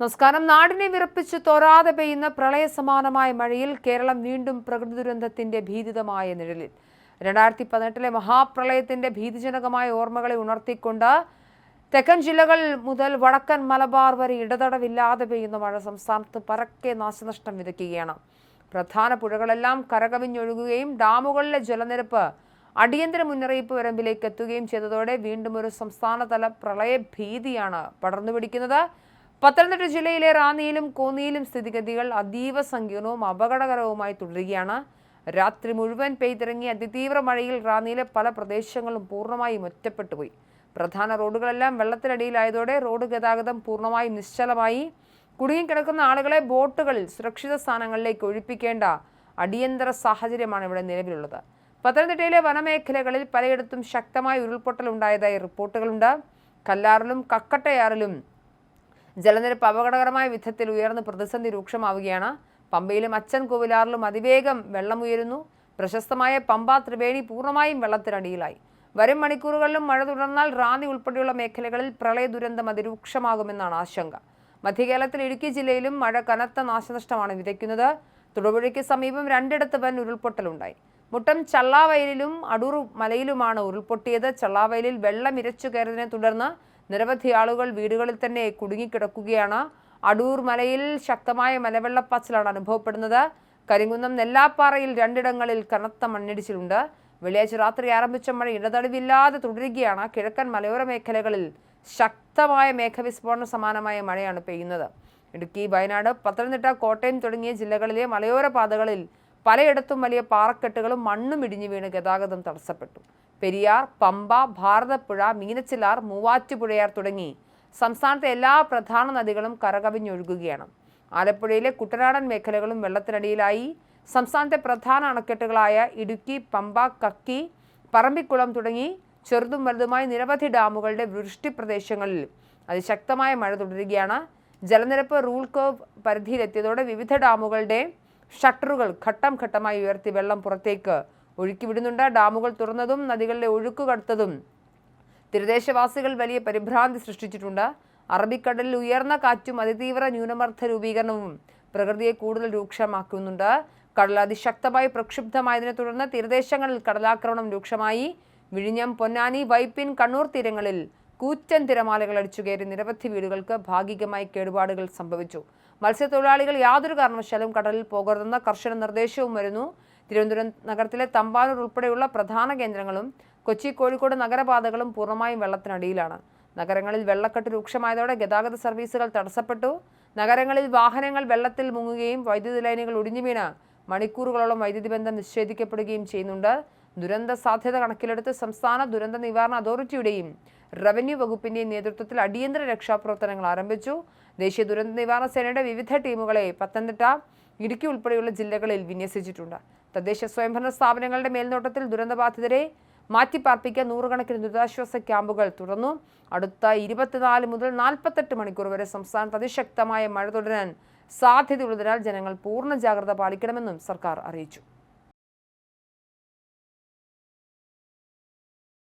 നമസ്കാരം. നാടിനെ വിറപ്പിച്ച് തോരാതെ പെയ്യുന്ന പ്രളയസമാനമായ മഴയിൽ കേരളം വീണ്ടും പ്രകൃതി ദുരന്തത്തിന്റെ ഭീതിതമായ നിഴലിൽ. 2018 മഹാപ്രളയത്തിന്റെ ഭീതിജനകമായ ഓർമ്മകളെ ഉണർത്തിക്കൊണ്ട് തെക്കൻ ജില്ലകൾ മുതൽ വടക്കൻ മലബാർ വരെ ഇടതടവില്ലാതെ പെയ്യുന്ന മഴ സംസ്ഥാനത്ത് പരക്കെ നാശനഷ്ടം വിതയ്ക്കുകയാണ്. പ്രധാന പുഴകളെല്ലാം കരകവിഞ്ഞൊഴുകുകയും ഡാമുകളിലെ ജലനിരപ്പ് അടിയന്തര മുന്നറിയിപ്പ് വരമ്പിലേക്ക് എത്തുകയും ചെയ്തതോടെ വീണ്ടും ഒരു സംസ്ഥാനതല പ്രളയ ഭീതിയാണ് പടർന്നുപിടിക്കുന്നത്. പത്തനംതിട്ട ജില്ലയിലെ റാന്നിയിലും കോന്നിയിലും സ്ഥിതിഗതികൾ അതീവ സങ്കീർണവും അപകടകരവുമായി തുടരുകയാണ്. രാത്രി മുഴുവൻ പെയ്തിറങ്ങിയ അതിതീവ്ര മഴയിൽ റാന്നിയിലെ പല പ്രദേശങ്ങളും പൂർണ്ണമായും ഒറ്റപ്പെട്ടുപോയി. പ്രധാന റോഡുകളെല്ലാം വെള്ളത്തിനടിയിലായതോടെ റോഡ് ഗതാഗതം പൂർണ്ണമായും നിശ്ചലമായി. കുടുങ്ങിക്കിടക്കുന്ന ആളുകളെ ബോട്ടുകളിൽ സുരക്ഷിത സ്ഥാനങ്ങളിലേക്ക് ഒഴിപ്പിക്കേണ്ട അടിയന്തര സാഹചര്യമാണ് ഇവിടെ നിലവിലുള്ളത്. പത്തനംതിട്ടയിലെ വനമേഖലകളിൽ പലയിടത്തും ശക്തമായ ഉരുൾപൊട്ടൽ ഉണ്ടായതായി റിപ്പോർട്ടുകളുണ്ട്. കല്ലാറിലും കക്കട്ടയാറിലും ജലനിരപ്പ് അപകടകരമായ വിധത്തിൽ ഉയർന്ന് പ്രതിസന്ധി രൂക്ഷമാവുകയാണ്. പമ്പയിലും അച്ഛൻ കോവിലാറിലും അതിവേഗം വെള്ളമുയരുന്നു. പ്രശസ്തമായ പമ്പ ത്രിവേണി പൂർണ്ണമായും വെള്ളത്തിനടിയിലായി. വരും മണിക്കൂറുകളിലും മഴ തുടർന്നാൽ റാന്നി ഉൾപ്പെടെയുള്ള മേഖലകളിൽ പ്രളയ ദുരന്തം അതിരൂക്ഷമാകുമെന്നാണ് ആശങ്ക. മധ്യകേരളത്തിൽ ഇടുക്കി ജില്ലയിലും മഴ കനത്ത നാശനഷ്ടമാണ് വിതയ്ക്കുന്നത്. തൊടുപുഴയ്ക്ക് സമീപം രണ്ടിടത്ത് വൻ ഉരുൾപൊട്ടലുണ്ടായി. മുട്ടം ചള്ളാവയലിലും അടൂർ മലയിലുമാണ് ഉരുൾപൊട്ടിയത്. ചള്ളാവയലിൽ വെള്ളം ഇരച്ചു കയറിയതിനെ തുടർന്ന് നിരവധി ആളുകൾ വീടുകളിൽ തന്നെ കുടുങ്ങിക്കിടക്കുകയാണ്. അടൂർ മലയിൽ ശക്തമായ മലവെള്ളപ്പാച്ചിലാണ് അനുഭവപ്പെടുന്നത്. കരിങ്കുന്നം നെല്ലാപ്പാറയിൽ രണ്ടിടങ്ങളിൽ കനത്ത മണ്ണിടിച്ചിലുണ്ട്. വെള്ളിയാഴ്ച രാത്രി ആരംഭിച്ച മഴ ഇടതടവില്ലാതെ തുടരുകയാണ്. കിഴക്കൻ മലയോര മേഖലകളിൽ ശക്തമായ മേഘവിസ്ഫോടന സമാനമായ മഴയാണ് പെയ്യുന്നത്. ഇടുക്കി, വയനാട്, പത്തനംതിട്ട, കോട്ടയം തുടങ്ങിയ ജില്ലകളിലെ മലയോര പാതകളിൽ പലയിടത്തും വലിയ പാറക്കെട്ടുകളും മണ്ണും ഇടിഞ്ഞു വീണ് ഗതാഗതം തടസ്സപ്പെട്ടു. പെരിയാർ, പമ്പ, ഭാരതപ്പുഴ, മീനച്ചിലാർ, മൂവാറ്റുപുഴയാർ തുടങ്ങി സംസ്ഥാനത്തെ എല്ലാ പ്രധാന നദികളും കരകവിഞ്ഞൊഴുകുകയാണ്. ആലപ്പുഴയിലെ കുട്ടനാടൻ മേഖലകളും വെള്ളത്തിനടിയിലായി. സംസ്ഥാനത്തെ പ്രധാന അണക്കെട്ടുകളായ ഇടുക്കി, പമ്പ, കക്കി, പറമ്പിക്കുളം തുടങ്ങി ചെറുതും വലുതുമായ നിരവധി ഡാമുകളുടെ വൃഷ്ടി പ്രദേശങ്ങളിൽ അതിശക്തമായ മഴ തുടരുകയാണ്. ജലനിരപ്പ് റൂൾ കർവ് പരിധിയിലെത്തിയതോടെ വിവിധ ഡാമുകളുടെ ഷട്ടറുകൾ ഘട്ടം ഘട്ടമായി ഉയർത്തി വെള്ളം പുറത്തേക്ക് ഒഴുക്കിവിടുന്നുണ്ട്. ഡാമുകൾ തുറന്നതും നദികളിലെ ഒഴുക്ക് കടുത്തതും തീരദേശവാസികൾ വലിയ പരിഭ്രാന്തി സൃഷ്ടിച്ചിട്ടുണ്ട്. അറബിക്കടലിൽ ഉയർന്ന കാറ്റും അതിതീവ്ര ന്യൂനമർദ്ദ രൂപീകരണവും പ്രകൃതിയെ കൂടുതൽ രൂക്ഷമാക്കുന്നുണ്ട്. കടൽ അതിശക്തമായി പ്രക്ഷുബ്ധമായതിനെ തുടർന്ന് തീരദേശങ്ങളിൽ കടലാക്രമണം രൂക്ഷമായി. വിഴിഞ്ഞം, പൊന്നാനി, വൈപ്പിൻ, കണ്ണൂർ തീരങ്ങളിൽ കൂറ്റൻ തിരമാലകൾ അടിച്ചുകയറി നിരവധി വീടുകൾക്ക് ഭാഗികമായി കേടുപാടുകൾ സംഭവിച്ചു. മത്സ്യത്തൊഴിലാളികൾ യാതൊരു കാരണവശാലും കടലിൽ പോകരുതെന്ന കർശന നിർദ്ദേശവും വരുന്നു. തിരുവനന്തപുരം നഗരത്തിലെ തമ്പാനൂർ ഉൾപ്പെടെയുള്ള പ്രധാന കേന്ദ്രങ്ങളും കൊച്ചി, കോഴിക്കോട് നഗരപാതകളും പൂർണ്ണമായും വെള്ളത്തിനടിയിലാണ്. നഗരങ്ങളിൽ വെള്ളക്കെട്ട് രൂക്ഷമായതോടെ ഗതാഗത സർവീസുകൾ തടസ്സപ്പെട്ടു. നഗരങ്ങളിൽ വാഹനങ്ങൾ വെള്ളത്തിൽ മുങ്ങുകയും വൈദ്യുതി ലൈനുകൾ ഒടിഞ്ഞു വീണ് മണിക്കൂറുകളോളം വൈദ്യുതി ബന്ധം വിച്ഛേദിക്കപ്പെടുകയും ചെയ്യുന്നുണ്ട്. ദുരന്ത സാധ്യത കണക്കിലെടുത്ത് സംസ്ഥാന ദുരന്ത നിവാരണ അതോറിറ്റിയുടെയും റവന്യൂ വകുപ്പിന്റെയും നേതൃത്വത്തിൽ അടിയന്തര രക്ഷാപ്രവർത്തനങ്ങൾ ആരംഭിച്ചു. ദേശീയ ദുരന്ത നിവാരണ സേനയുടെ വിവിധ ടീമുകളെ പത്തനംതിട്ട, ഇടുക്കി ഉൾപ്പെടെയുള്ള ജില്ലകളിൽ വിന്യസിച്ചിട്ടുണ്ട്. തദ്ദേശ സ്വയംഭരണ സ്ഥാപനങ്ങളുടെ മേൽനോട്ടത്തിൽ ദുരന്തബാധിതരെ മാറ്റിപ്പാർപ്പിക്കാൻ നൂറുകണക്കിന് ദുരിതാശ്വാസ ക്യാമ്പുകൾ തുറന്നു. അടുത്ത 24 മുതൽ 48 മണിക്കൂർ വരെ സംസ്ഥാനത്ത് അതിശക്തമായ മഴ തുടരാൻ സാധ്യതയുള്ളതിനാൽ ജനങ്ങൾ പൂർണ്ണ ജാഗ്രത പാലിക്കണമെന്നും സർക്കാർ അറിയിച്ചു.